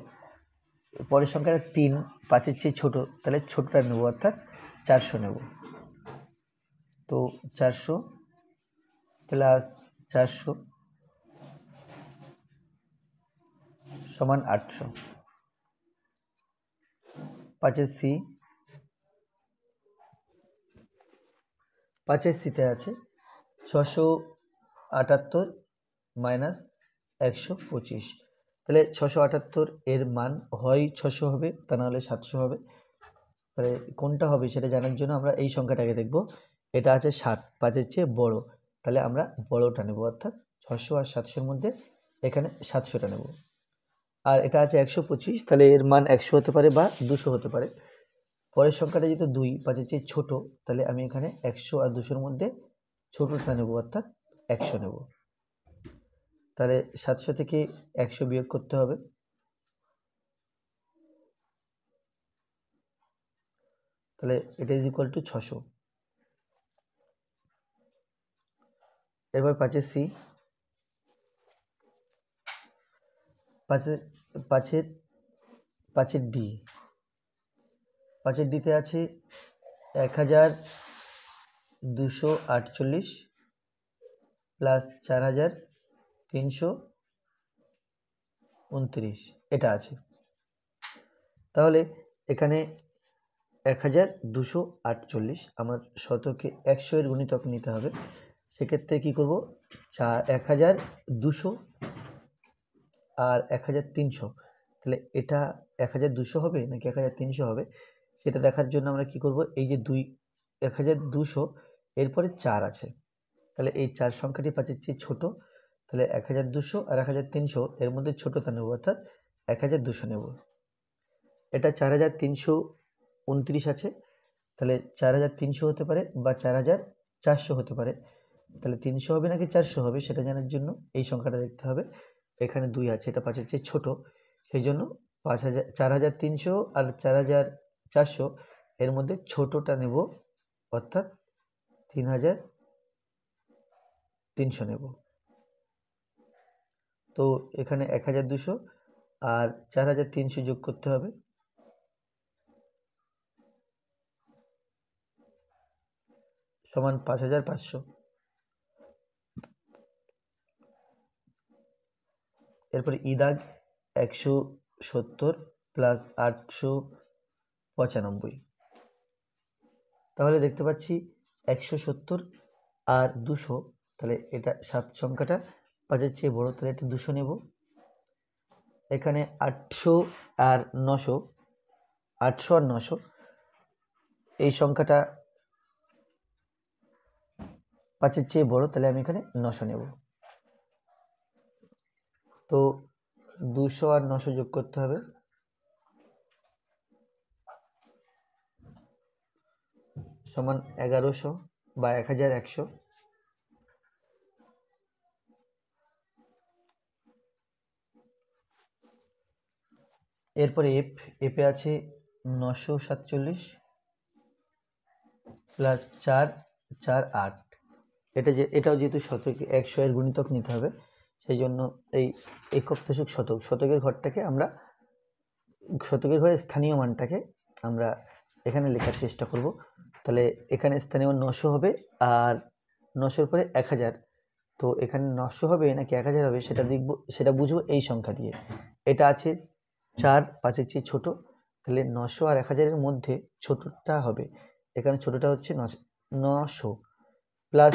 পরের সংখ্যাটা 3 5-এর চেয়ে ছোটো, তাহলে ছোটোটা নেব, অর্থাৎ 400 নেব। তো 400 প্লাস 400 সমান 800। 5-এর সি, 5-এর সিতে আছে 678 মাইনাস 125। তাহলে 678 এর মান হয় 600 হবে, তা নাহলে 700 হবে। তাহলে কোনটা হবে সেটা জানার জন্য আমরা এই সংখ্যাটাকে দেখব। এটা আছে 7, 5-এর চেয়ে বড়, তাহলে আমরা বড়টা নেব, অর্থাৎ 600 আর 700-র মধ্যে এখানে 700টা নেব। আর এটা আছে 125, তাহলে এর মান 100 হতে পারে বা 200 হতে পারে। পরের সংখ্যাটা যেহেতু 2, 5-এর চেয়ে ছোট, তাহলে আমি এখানে 100 আর 200-র মধ্যে ছোটটা নেব, অর্থাৎ 100 নেব। তাহলে 700 থেকে 100 বিয়োগ করতে হবে, তাহলে এটা ইজ ইকুয়াল টু 600। এবার 5-এর সি, 5-এর ডি, 5-এর ডিতে আছে 1248 প্লাস 4329 এটা আছে। তাহলে এখানে 1248 আমার শতকে 100 এর গুণিতক নিতে হবে। সেক্ষেত্রে কি করব, 1200 আর 1300, তাহলে এটা 1200 হবে নাকি 1300 হবে সেটা দেখার জন্য আমরা কি করব, এই যে 1200 এরপরে 4 আছে, তাহলে এই 4 সংখ্যাটি 5-এর চেয়ে ছোট, তাহলে 1200 আর 1300 এর মধ্যে ছোটটা নেব, অর্থাৎ 1200 নেব। এটা 4329 আছে, তাহলে 4300 হতে পারে বা 4400 হতে পারে। তাহলে 300 হবে নাকি 400 হবে সেটা জানার জন্য এই সংখ্যাটা দেখতে হবে। এখানে 2 আছে, এটা 5-এর চেয়ে ছোট, সেই জন্য 4300 আর 4400 এর মধ্যে ছোটটা নেব, অর্থাৎ 3300 নেব। তো এখানে 1200 আর 4300 যোগ করতে হবে, সমান 5500। এরপরে ইদাগ 170 প্লাস 895। তাহলে দেখতে পাচ্ছি 170 আর 200, তাহলে এটা 7 সংখ্যাটা 5-এর চেয়ে বড়, তাহলে এটা 200 নেব। এখানে 800 আর 900, 800 আর 900 এই সংখ্যাটা 5-এর চেয়ে বড়, তাহলে আমি এখানে 900 নেব। তো 200 আর 900 যোগ করতে হবে, সমান 1100 বা 1100। এরপরে এপে আছে 947 প্লাস 448। এটাও যেহেতু শতকে 100 এর গুণিতক নিতে হবে, সেই জন্য এই একক দশক শতকের ঘরটাকে আমরা শতকের ঘরে স্থানীয় মানটাকে আমরা এখানে লেখার চেষ্টা করব। তাহলে এখানে স্থানীয় 900 হবে আর 900-র পরে 1000, তো এখানে 900 হবে নাকি 1000 হবে সেটা বুঝবো এই সংখ্যা দিয়ে। এটা আছে 4, 5-এর চেয়ে ছোট, তাহলে 900 আর 1000-এর মধ্যে ছোটটা হবে, এখানে ছোটটা হচ্ছে 900 প্লাস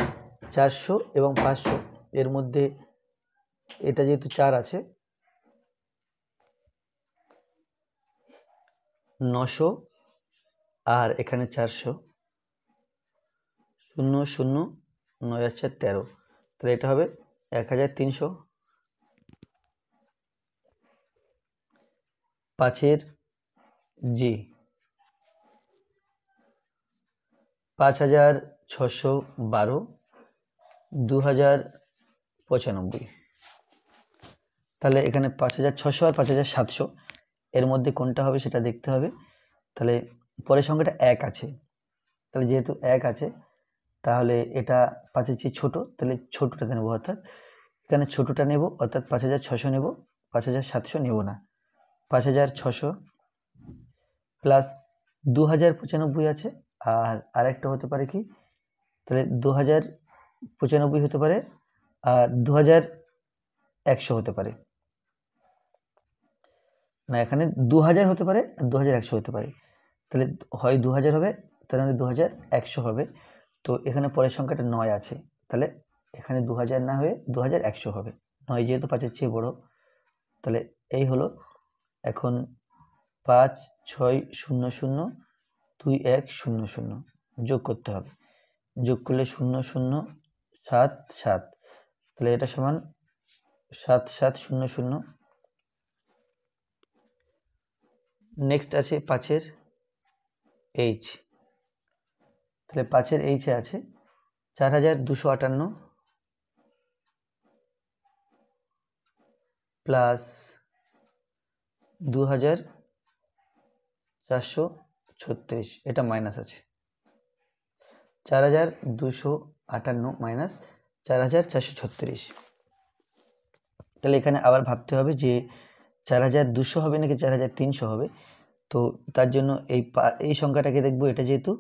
400 এবং 500 এর মধ্যে এটা যেহেতু 4 আছে, 900 আর এখানে 400, 0 0 9 আর 4 13, তাহলে এটা হবে 1300। 5-এর জি 5612 2095। তাহলে এখানে 5600 আর 5700 এর মধ্যে কোনটা হবে সেটা দেখতে হবে। তাহলে পরের সংখ্যাটা 1 আছে, তাহলে যেহেতু 1 আছে তাহলে এটা 5-এর চেয়ে ছোট, তাহলে ছোটটা নেব, অর্থাৎ এখানে ছোটটা নেব, অর্থাৎ 5600 নেব, 5700 নেব না। 5600 প্লাস 2095 আছে, আর আরেকটা হতে পারে কি, তাহলে 2095 হতে পারে আর 2100 হতে পারে না, এখানে 2000 হতে পারে আর 2100 হতে পারে। তাহলে হয় 2000 হবে, তাহলে 2100 হবে। তো এখানে পরের সংখ্যাটা 9 আছে, তাহলে এখানে 2000 না হয়ে 2100 হবে, 9 যেহেতু 5-এর চেয়ে বড়। তাহলে এই হলো। এখন 5 6 0 0 2 1 0 0 যোগ করতে হবে। যোগ করলে 0 0 7 7, তাহলে এটা সমান 7 7 0 0। নেক্সট আছে 5-এর এইচ, তাহলে 5-এর এইচে আছে 4258 প্লাস 2436, এটা মাইনাস আছে। 4258 মাইনাস 4436। তাহলে এখানে আবার ভাবতে হবে যে 4200 হবে নাকি 4300 হবে। তো তার জন্য এই সংখ্যাটাকে দেখব, এটা যেহেতু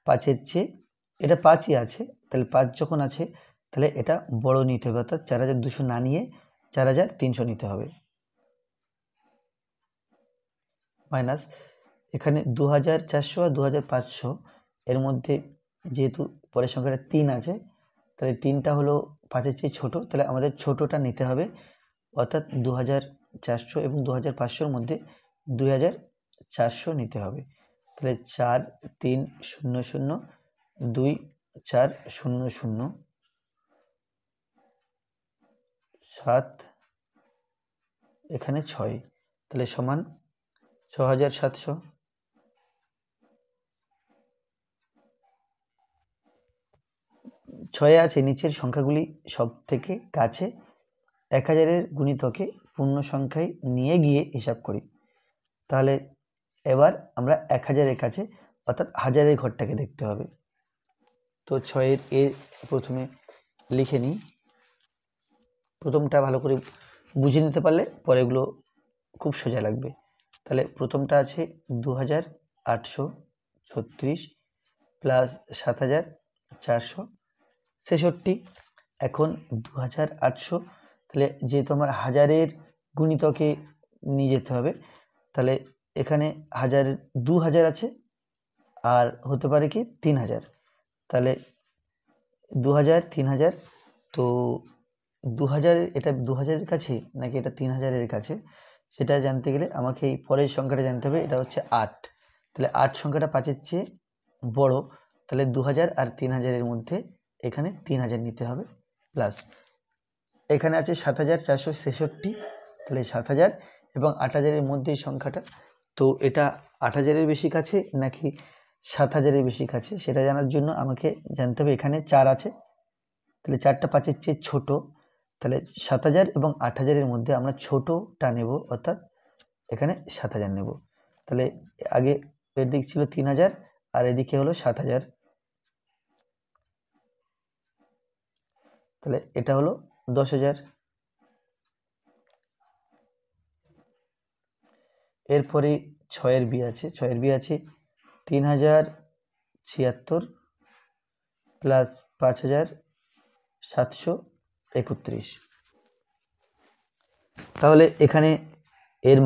5-এর চেয়ে, এটা 5ই আছে, তাহলে 5 যখন আছে তাহলে এটা বড় নিতে হবে, অর্থাৎ 4200 না নিয়ে 4300 নিতে হবে। মাইনাস এখানে 2400 আর 2500 এর মধ্যে যেহেতু পরের সংখ্যাটা 3 আছে, তাহলে 3টা হলো 5-এর চেয়ে ছোট, তাহলে আমাদের ছোটটা নিতে হবে, অর্থাৎ 2400 এবং 2500-র মধ্যে 2400 নিতে হবে। তাহলে 4 3 0 0 2 4 0 0 7, এখানে 6, তাহলে সমান 6700। 6 আছে নিচের সংখ্যাগুলি সব থেকে কাছে 1000-এর গুণিতকে পূর্ণ সংখ্যায় নিয়ে গিয়ে হিসাব করি। তাহলে এবার আমরা 1000-এর কাছে, অর্থাৎ হাজারের ঘরটাকে দেখতে হবে। তো 6-এর এ প্রথমে লিখে নিই, প্রথমটা ভালো করে বুঝে নিতে পারলে পরেগুলো খুব সোজা লাগবে। তাহলে প্রথমটা আছে 2836 প্লাস 7466। এখন 2800, তাহলে যেহেতু আমার হাজারের গুণিতকে নিয়ে যেতে হবে, তাহলে এখানে 2000 আছে আর হতে পারে কি 3000, তাহলে 2000 3000। তো 2000, এটা 2000-এর কাছে নাকি এটা 3000-এর কাছে, সেটা জানতে গেলে আমাকে এই পরের সংখ্যাটা জানতে হবে, এটা হচ্ছে 8। তাহলে 8 সংখ্যাটা 5-এর চেয়ে বড়, তাহলে 2000 আর 3000-এর মধ্যে এখানে 3000 নিতে হবে। প্লাস এখানে আছে 7466, তাহলে 7000 এবং 8000-এর মধ্যে এই সংখ্যাটা, তো এটা 8000-এর বেশি কাছে নাকি 7000-এর বেশি কাছে সেটা জানার জন্য আমাকে জানতে হবে এখানে 4 আছে, তাহলে 4টা 5-এর চেয়ে ছোট, তাহলে 7000 এবং 8000-এর মধ্যে আমরা ছোটটা নেব, অর্থাৎ এখানে 7000 নেব। তাহলে আগে এর দিক ছিল 3000 আর এদিকে হলো 7000, তাহলে এটা হলো 10000। এরপরে 6-এর বি আছে, 6-এর বি আছে 3076 প্লাস 5731। তাহলে এখানে এর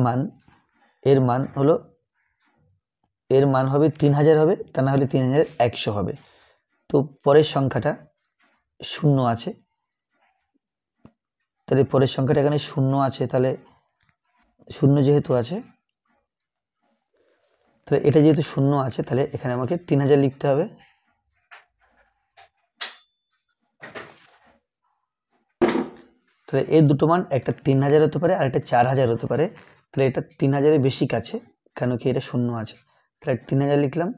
মান হবে 3000 হবে, তা না হলে 3100 হবে। তো পরের সংখ্যাটা 0 আছে, তাহলে পরের সংখ্যাটা এখানে 0 আছে, তাহলে 0 যেহেতু আছে, তাহলে এটা যেহেতু 0 আছে, তাহলে এখানে আমাকে 3000 লিখতে হবে। তাহলে এর দুটো মান, একটা 3000 হতে পারে আর একটা 4000 হতে পারে, তাহলে এটা 3000-এর বেশি কাছে, কেন কি এটা 0 আছে, তাহলে 3000 লিখলাম।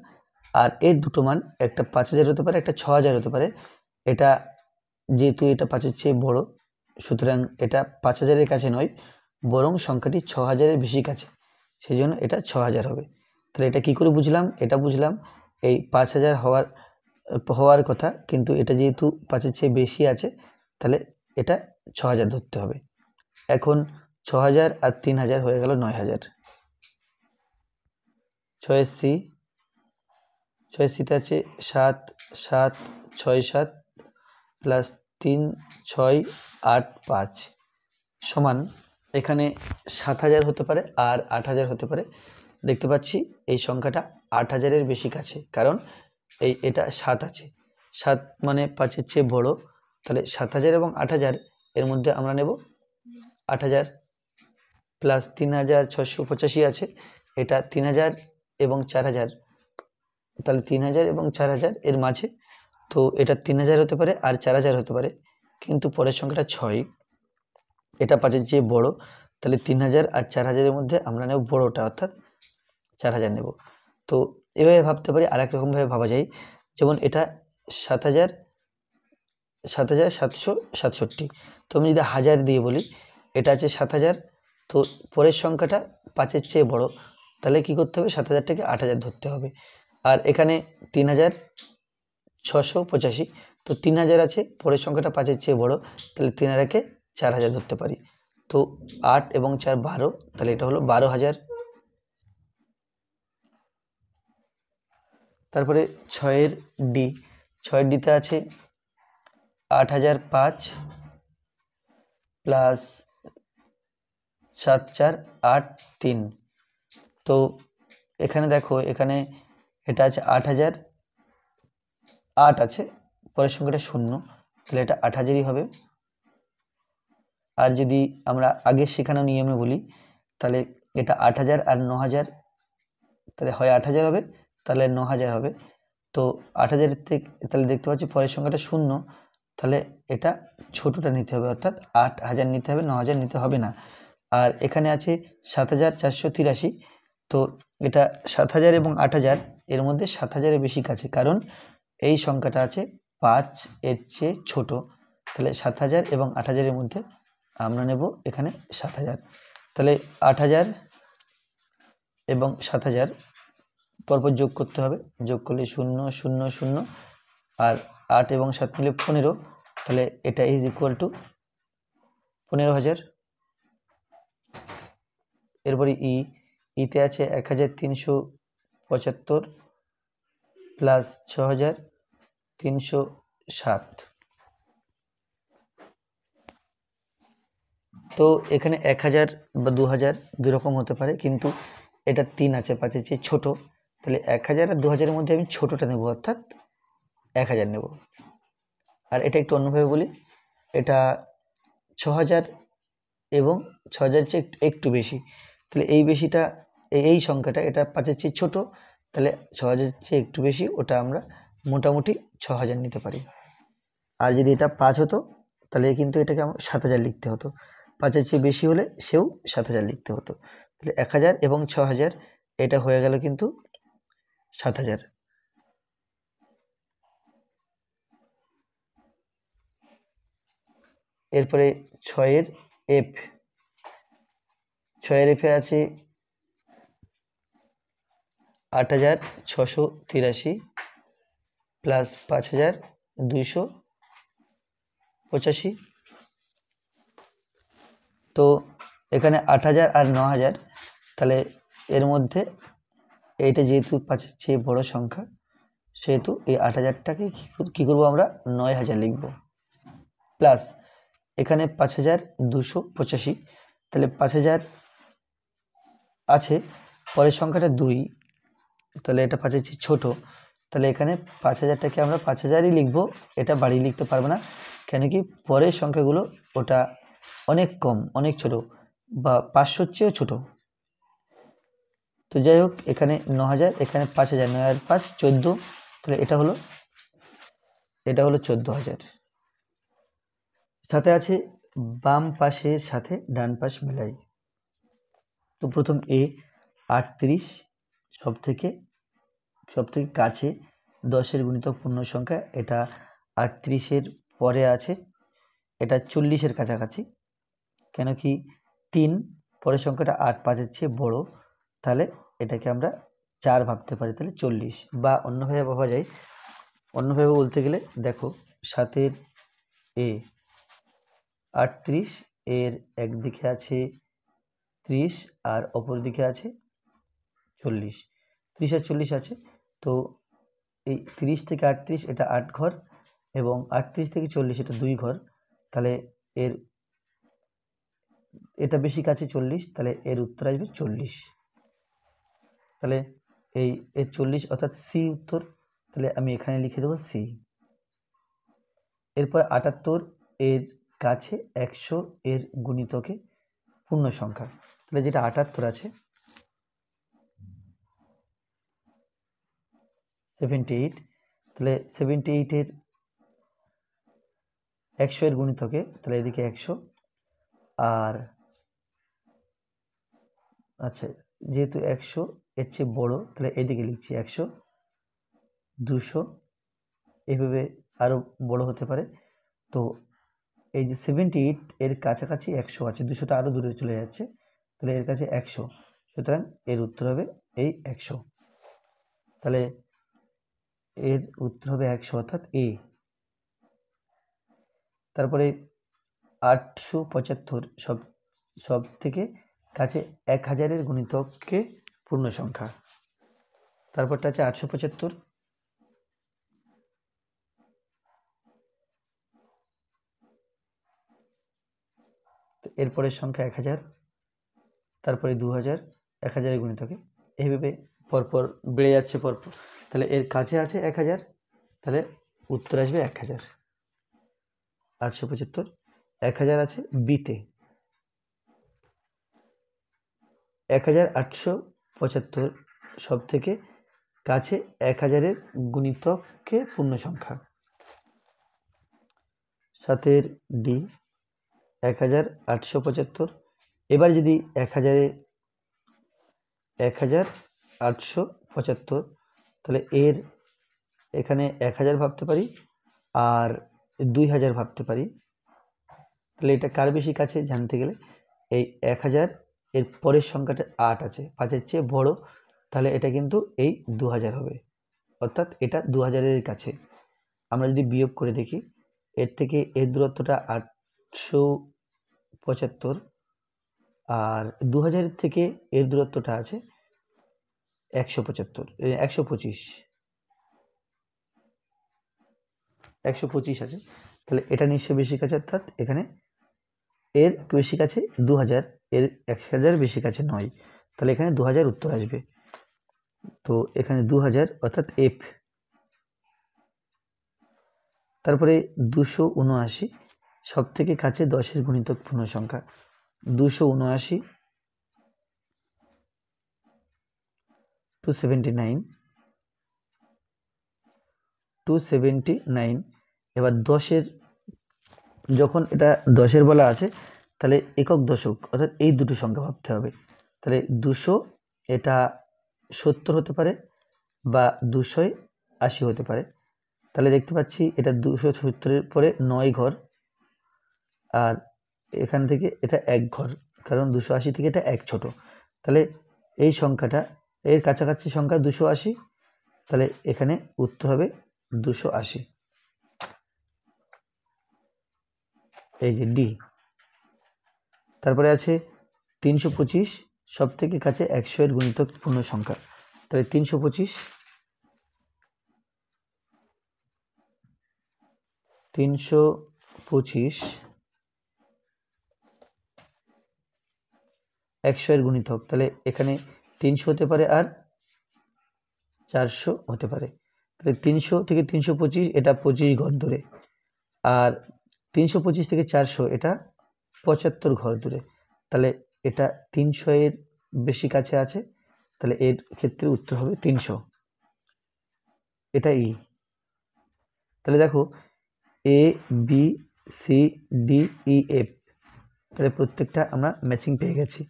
আর এর দুটো মান, একটা 5000 হতে পারে, একটা 6000 হতে পারে, এটা যেহেতু এটা 5-এর চেয়ে বড়, সুতরাং এটা 5000-এর কাছে নয়, বরং সংখ্যাটি 6000-এর বেশি কাছে, সেই জন্য এটা 6000 হবে। তাহলে এটা কি করে বুঝলাম? এটা বুঝলাম এই 5000 হওয়ার কথা, কিন্তু এটা যেহেতু 5-এর চেয়ে বেশি আছে, তাহলে এটা 6000 ধরতে হবে। এখন 6000 আর 3000 হয়ে গেল 9000। 6-এর সিতে আছে 7 7 6 7 প্লাস 3 6 8 5 সমান এখানে 7000 হতে পারে আর 8000 হতে পারে। দেখতে পাচ্ছি এই সংখ্যাটা 8000-এর বেশি কাছে, কারণ এটা 7 আছে, 7 মানে 5-এর চেয়ে বড়। তাহলে 7000 এবং 8000 এর মধ্যে আমরা নেব 8000 প্লাস 3685 আছে, এটা 3000 এবং 4000, তাহলে 3000 এবং 4000 এর মাঝে, তো এটা 3000 হতে পারে আর 4000 হতে পারে। কিন্তু পরের সংখ্যাটা 6, এটা 5-এর চেয়ে বড়, তাহলে 3000 আর 4000-এর মধ্যে আমরা নেব বড়টা, অর্থাৎ 4000 নেব। তো এভাবে ভাবতে পারি। আর একরকমভাবে ভাবা যায়, যেমন এটা 7767, তো আমি যদি 1000 দিয়ে বলি, এটা আছে 7000, তো পরের সংখ্যাটা 5-এর চেয়ে বড়, তাহলে কি করতে হবে, 7000-টাকে 8000 ধরতে হবে। আর এখানে 3685, তো 3000 আছে, পরের সংখ্যাটা 5-এর চেয়ে বড়, তাহলে 3000-কে 4000 ধরতে পারি। তো 8 এবং 4 12, তাহলে এটা হলো 12000। তারপরে 6-এর ডি, 6-এর ডিতে আছে 8005 প্লাস 7483। তো এখানে দেখো, এখানে এটা আছে 8008 আছে, পরের সংখ্যাটা 0, তাহলে এটা 8000-ই হবে। আর যদি আমরা আগের শেখানো নিয়মে বলি, তাহলে এটা 8000 আর 9000, তাহলে হয় 8000 হবে, তাহলে 9000 হবে। তো 8000 থেকে, তাহলে দেখতে পাচ্ছি পরের সংখ্যাটা 0, তাহলে এটা ছোটটা নিতে হবে, অর্থাৎ 8000 নিতে হবে, 9000 নিতে হবে না। আর এখানে আছে 7483, তো এটা 7000 এবং 8000 এর মধ্যে 7000-এর বেশি কাছে, কারণ এই সংখ্যাটা আছে 5-এর চেয়ে ছোট। তাহলে 7000 এবং 8000-এর মধ্যে আমরা নেব এখানে 7000। তাহলে 8000 এবং 7000 পরপর যোগ করতে হবে, যোগ করলে 0 0 0, আর 8 এবং 7 মিলে 15, তাহলে এটা ইজ ইকুয়াল টু 15000। এরপরে ইতে আছে 1375 প্লাস 6307। তো এখানে 1000 বা 2000 দুরকম হতে পারে, কিন্তু এটা 3 আছে, 5-এর চেয়ে ছোটো, তাহলে 1000 আর 2000-এর মধ্যে আমি ছোটোটা নেব, অর্থাৎ 1000 নেব। আর এটা একটু অন্যভাবে বলি, এটা 6000 এবং 6000-এর চেয়ে একটু বেশি, তাহলে এই বেশিটা, এই সংখ্যাটা, এটা 5-এর চেয়ে ছোটো, তাহলে 6000-এর চেয়ে একটু বেশি, ওটা আমরা মোটামুটি 6000 নিতে পারি। আর যদি এটা 5 হতো, তাহলে কিন্তু এটাকে আমার 7000 লিখতে হতো, 5-এর চেয়ে বেশি হলে সেও 7000 লিখতে হতো। তাহলে 1000 এবং 6000, এটা হয়ে গেল কিন্তু 7000। এরপরে 6-এর এফ, 6-এর এফে আছে 8683 প্লাস 5285। তো এখানে 8000 আর 9000, তাহলে এর মধ্যে এইটা যেহেতু 5-এর চেয়ে বড় সংখ্যা, সেহেতু এই 8000-টাকে কী করবো, আমরা 9000 লিখব। প্লাস এখানে 5285, তাহলে 5000 আছে, পরের সংখ্যাটা 2, তাহলে এটা 5-এর চেয়ে ছোটো, তাহলে এখানে 5000-টাকে আমরা 5000-ই লিখব, এটা বাড়িয়ে লিখতে পারবো না, কেন কি পরের সংখ্যাগুলো ওটা অনেক কম, অনেক ছোট, বা 500-র চেয়েও ছোটো। তো যাই হোক, এখানে 9000, এখানে 5000, 9 আর 5 14, তাহলে এটা হলো 14000। সাথে আছে বাম পাশের সাথে ডান পাশ মেলাই। তো প্রথম 38 সব থেকে কাছে 10-এর গুণিতক পূর্ণ সংখ্যা, এটা 38-এর পরে আছে, এটা 40-এর কাছাকাছি, কেন কি 3 পরের সংখ্যাটা 8, 5-এর চেয়ে বড়, তাহলে এটাকে আমরা 4 ভাবতে পারি, তাহলে 40। বা অন্যভাবে ভাবা যায়, অন্যভাবে বলতে গেলে দেখো, 7-এর 38 এর একদিকে আছে 30 আর অপর দিকে আছে 40, 30 আর 40 আছে, তো এই 30 থেকে 38, এটা 8 ঘর, এবং 38 থেকে 40 এটা 2 ঘর, তাহলে এটা বেশি কাছে 40, তাহলে এর উত্তর আসবে 40। তাহলে এর 40 অর্থাৎ সি উত্তর, তাহলে আমি এখানে লিখে দেবো সি। এরপর 78 এর কাছে 100 এর গুণিতকে পূর্ণ সংখ্যা, তাহলে যেটা 78 আছে 78, তাহলে 78 এর 100 এর গুণিতকে, তাহলে এদিকে 100, আর আচ্ছা যেহেতু 100 এর চেয়ে বড়, তাহলে এদিকে লিখছি 100, 200, এইভাবে আরও বড় হতে পারে। তো এই যে 78 এর কাছাকাছি 100 আছে, 200টা আরও দূরে চলে যাচ্ছে, তাহলে এর কাছে 100, সুতরাং এর উত্তর হবে এই 100। তাহলে এর উত্তর হবে 100 অর্থাৎ এ। তারপরে 875 সব থেকে কাছে 1000 এর গুণিতককে পূর্ণ সংখ্যা, তারপরটা আছে 875, এরপরের সংখ্যা 1000, তারপরে 2000, 1000 এর গুণিতকে, এইভাবে পরপর বেড়ে যাচ্ছে পরপর। তাহলে এর কাছে আছে 1000, তাহলে উত্তর আসবে 1000। 875 1000 আছে বিতে, 1875 সব থেকে কাছে 1000 এর গুণিতককে পূর্ণ সংখ্যা, 7 ডি 1875। এবার যদি 1875, তাহলে এর এখানে 1000 ভাবতে পারি আর 2000 ভাবতে পারি, তাহলে এটা কার বেশি কাছে জানতে গেলে এই 1000 এর পরের সংখ্যাটা 8 আছে, 5-এর চেয়ে বড়, তাহলে এটা কিন্তু এই 2000 হবে, অর্থাৎ এটা 2000 এর কাছে। আমরা যদি বিয়োগ করে দেখি, এর থেকে এর দূরত্বটা 875, আর 2000 থেকে এর দূরত্বটা আছে 125 আছে, তাহলে এটা নিশ্চয়ই বেশি কাছে, অর্থাৎ এখানে এর বেশি কাছে 2000, এর 1000 বেশি কাছে নয়, তাহলে এখানে 2000 উত্তর আসবে। তো এখানে 2000 অর্থাৎ এফ। তারপরে 279 সব থেকে কাছে 10 এর গুণিতক পূর্ণ সংখ্যা, 279 279। এবার 10-এর, যখন এটা 10-এর বলা আছে, তাহলে একক দশক অর্থাৎ এই দুটো সংখ্যা ভাবতে হবে। তাহলে 200 এটা 70 হতে পারে বা 280 হতে পারে, তাহলে দেখতে পাচ্ছি এটা 270-এর পরে 9 ঘর, আর এখান থেকে এটা 1 ঘর, কারণ 280 থেকে এটা 1 ছোট, তাহলে এই সংখ্যাটা এর কাছাকাছি সংখ্যা 280, তাহলে এখানে উত্তর হবে 280, এই যে ডি। তারপরে আছে 325 সব থেকে কাছে 100 এর গুণিতক পূর্ণ সংখ্যা, তাহলে 325 100 এর গুণিতক, তাহলে এখানে 300 হতে পারে আর 400 হতে পারে, তাহলে 300 থেকে 325 এটা 25 ঘর দূরে, আর 325 থেকে 400 এটা 75 ঘর দূরে, তাহলে এটা 300 এর বেশি কাছে আছে, তাহলে এর ক্ষেত্রে উত্তর হবে 300, এটা ই। তাহলে দেখো A B C D E F, তাহলে প্রত্যেকটা আমরা ম্যাচিং পেয়ে গেছি।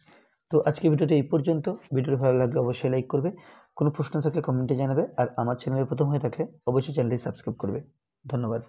তো আজকে ভিডিওটা এই পর্যন্ত। ভিডিওটি ভালো লাগলে অবশ্যই লাইক করবে, কোনো প্রশ্ন থাকলে কমেন্টে জানাবে, আর আমার চ্যানেলে প্রথম হয়ে থাকলে অবশ্যই চ্যানেলটি সাবস্ক্রাইব করবে। ধন্যবাদ।